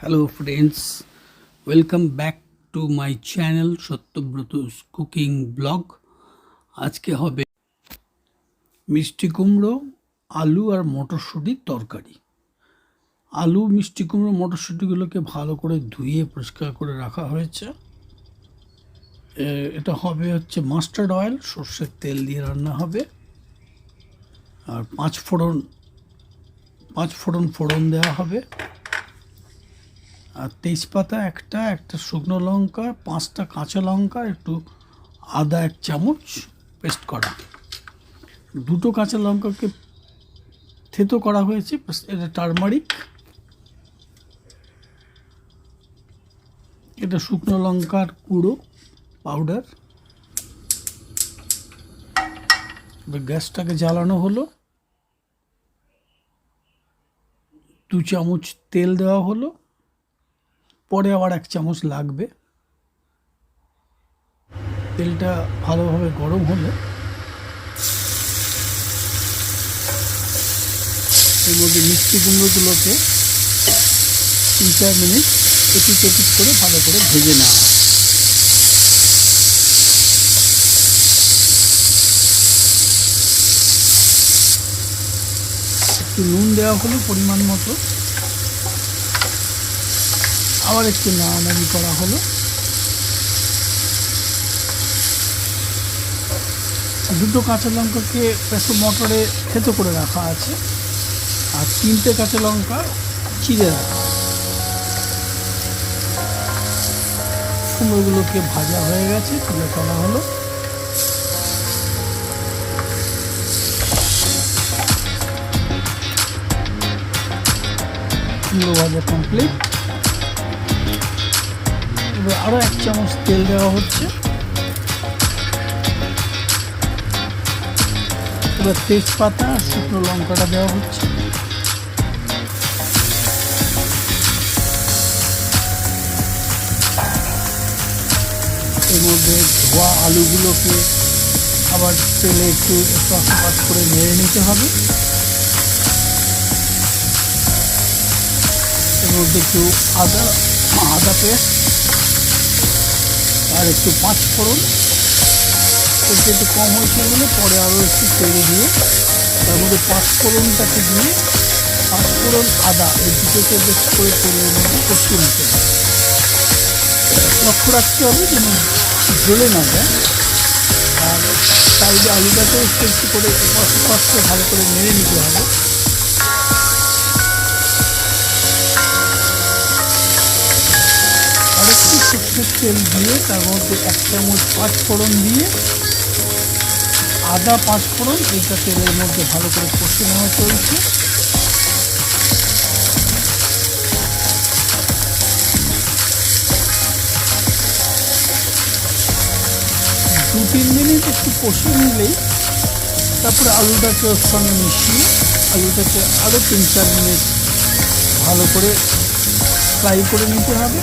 Hello friends, welcome back to my channel SATYABRATA'S cooking blog. আজকে হবে মিষ্টি কুমড়ো, আলু আর মটরশুঁটির তরকারি। আলু, মিষ্টি কুমড়ো, মটরশুঁটিগুলোকে ভালো করে ধুয়ে পরিষ্কার করে রাখা হয়েছে। এটা হবে মাস্টার্ড অয়েল, সর্ষের তেল দিয়ে রান্না হবে। আর পাঁচ ফোড়ন দেওয়া হবে। আর তেজপাতা একটা শুকনো লঙ্কা, 5টা কাঁচা লঙ্কা, একটু আদা 1 চামচ পেস্ট করা, 2টো কাঁচা লঙ্কাকে থেতো করা হয়েছে। এটা টারমারিক, এটা শুকনো লঙ্কার গুঁড়ো পাউডার। গ্যাসটাকে জ্বালানো হলো, 2 চামচ তেল দেওয়া হলো, পরে আবার 1 চামচ লাগবে। তেলটা ভালোভাবে গরম হলে এর মধ্যে মিষ্টি কুমড়োগুলোকে 3-4 মিনিট এপিট করে ভালো করে ভেজে নেওয়া হয়। একটু নুন দেওয়া হলো পরিমাণ মতো, আবার একটু নাড়ানাড়ি করা হলো। 2টো কাঁচা লঙ্কাকে প্রেসার মোটরে থেতো করে রাখা আছে, আর 3টে কাঁচা লঙ্কা চিড়ে রাখা। কুমড়োগুলোকে ভাজা হয়ে গেছে, তুলে ফেলা হলো। কুমড়ো ভাজা কমপ্লিট। এবার আরও 1 চামচ তেল দেওয়া হচ্ছে। এবার তেজপাতা আর শুকনো লঙ্কাটা দেওয়া হচ্ছে। এর মধ্যে ধোয়া আলুগুলোকে আবার তেলে একটু আস্তে করে নেড়ে নিতে হবে। এর মধ্যে একটু আদা পেস্ট আর একটু 5 ফোড়ন। তেলটা একটু কম হয়েছে বলে পরে আরও একটু তেল দিয়ে তার মধ্যে 5 ফোড়নটাকে দিয়ে 5 ফোড়ন আদা এই দুটোকে বেশ করে তেলের মধ্যে কষিয়ে নিতে হবে। লক্ষ্য রাখতে হবে যেন জ্বলে না যায়। আর সাইডে আলুটাকেও একটু করে ভালো করে নেড়ে নিতে হবে। আরেকটু সর্ষের তেল দিয়ে তার মধ্যে 1 চামচ 5 ফোড়ন দিয়ে আদা 5 ফোড়ন এইটা তেলের মধ্যে ভালো করে কষে নেওয়া চলছে। দু 3 মিনিট একটু কষে নিলেই তারপরে আলুটাকে ওর সঙ্গে মিশিয়ে আলুটাকে আরও 3-4 মিনিট ভালো করে ফ্রাই করে নিতে হবে।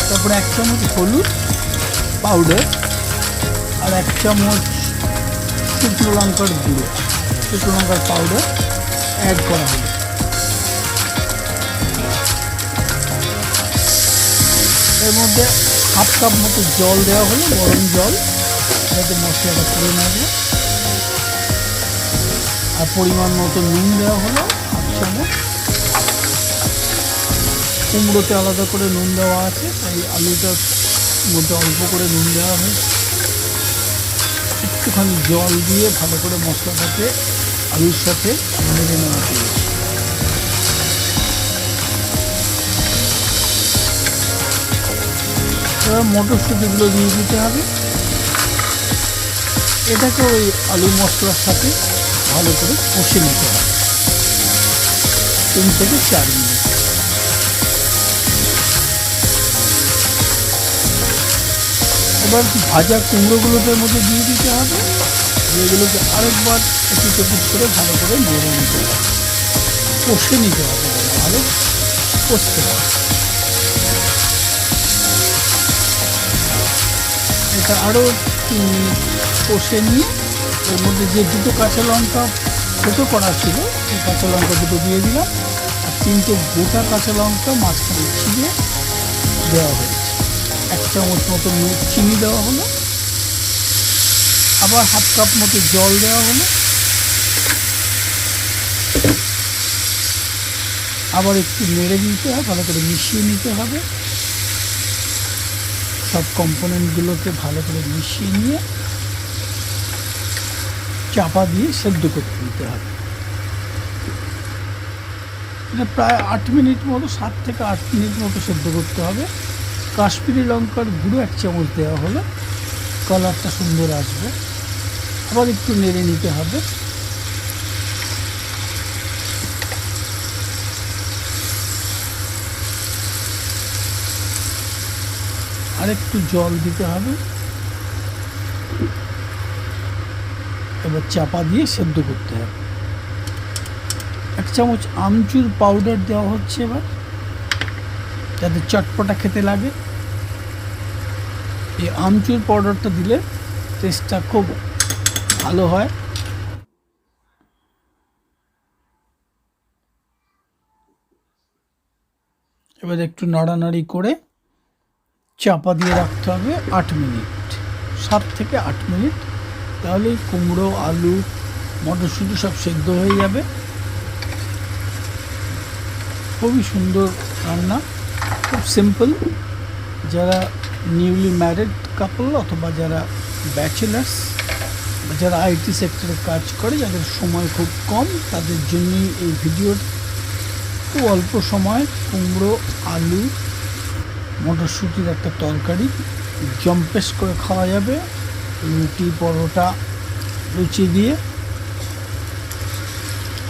তারপরে 1 চামচ হলুদ পাউডার আর 1 চামচ শুকনো লঙ্কার গুঁড়ো, শুকনো লঙ্কার পাউডার অ্যাড করা হলো। এর মধ্যে 1/2 কাপ মতো জল দেওয়া হলো, গরম জল, যাতে মশলাটা করে নেবে। আর পরিমাণ মতো নুন দেওয়া হলো 1 চামচ। কুমড়োতে আলাদা করে নুন দেওয়া আছে, তাই আলুটার মধ্যে অল্প করে নুন দেওয়া হয়েছে। একটুখানি জল দিয়ে ভালো করে মশলাটাকে আলুর সাথে নেড়ে নেওয়া হয়েছে। এবার মটরশুঁটিগুলো দিয়ে দিতে হবে। এটাকে ওই আলু মশলার সাথে ভালো করে কষে নিতে হবে 3 থেকে 4 মিনিট। এবার ভাজা কুমড়োগুলোর মধ্যে দিয়ে দিতে হবে, যেগুলোকে আরেকবার এপিট করে ভালো করে নেড়ে নিতে হবে, কষে নিতে হবে, ভালো কষতে হবে। এটা আরও কষে নিয়ে এর মধ্যে যে 2টো কাঁচা লঙ্কা থেতো করা ছিল সেই কাঁচা লঙ্কা দুটো দিয়ে দিলাম, আর 3টে গোটা কাঁচা লঙ্কা মাঝখানে ছিঁড়ে দেওয়া হয়েছে। 1 চামচ মতো চিনি দেওয়া হলো, আবার হাফ কাপ মতো জল দেওয়া হলো, আবার একটু নেড়ে নিতে হবে, ভালো করে মিশিয়ে নিতে হবে। সব কম্পোনেন্টগুলোকে ভালো করে মিশিয়ে নিয়ে চাপা দিয়ে সেদ্ধ করতে দিতে হবে। এটা প্রায় 8 মিনিট মতো, 7 থেকে 8 মিনিট মতো সেদ্ধ করতে হবে। কাশ্মীরি লঙ্কার গুঁড়ো 1 চামচ দেওয়া হলো, কালারটা সুন্দর আসবে। আবার একটু নেড়ে নিতে হবে। আর একটু জল দিতে হবে। এবার চাপা দিয়ে সেদ্ধ করতে হবে। 1 চামচ আমচুর পাউডার দেওয়া হচ্ছে এবার, যাতে চটপটা খেতে লাগে। এই আমচুর পাউডারটা দিলে টেস্টটা খুব ভালো হয়। এবার একটু নাড়ানাড়ি করে চাপা দিয়ে রাখতে হবে 8 মিনিট, 7 থেকে 8 মিনিট। তাহলেই কুমড়ো, আলু, মটরশুঁটি সব সেদ্ধ হয়ে যাবে। খুবই সুন্দর রান্না, খুব সিম্পল। যারা নিউলি ম্যারিড কাপল অথবা যারা ব্যাচেলার্স, যারা আইটি সেক্টরে কাজ করে, যাদের সময় খুব কম, তাদের জন্যই এই ভিডিওর। খুব অল্প সময় কুমড়ো, আলু, মটরশুঁটির একটা তরকারি জম্পেশ করে খাওয়া যাবে রুটি, পরোটা, লুচি দিয়ে।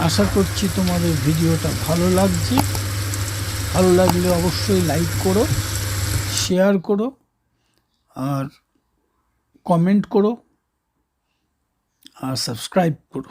আশা করছি তোমাদের ভিডিওটা ভালো লাগছে। ভালো লাগলে অবশ্যই লাইক করো, শেয়ার করো, আর কমেন্ট করো, আর সাবস্ক্রাইব করো।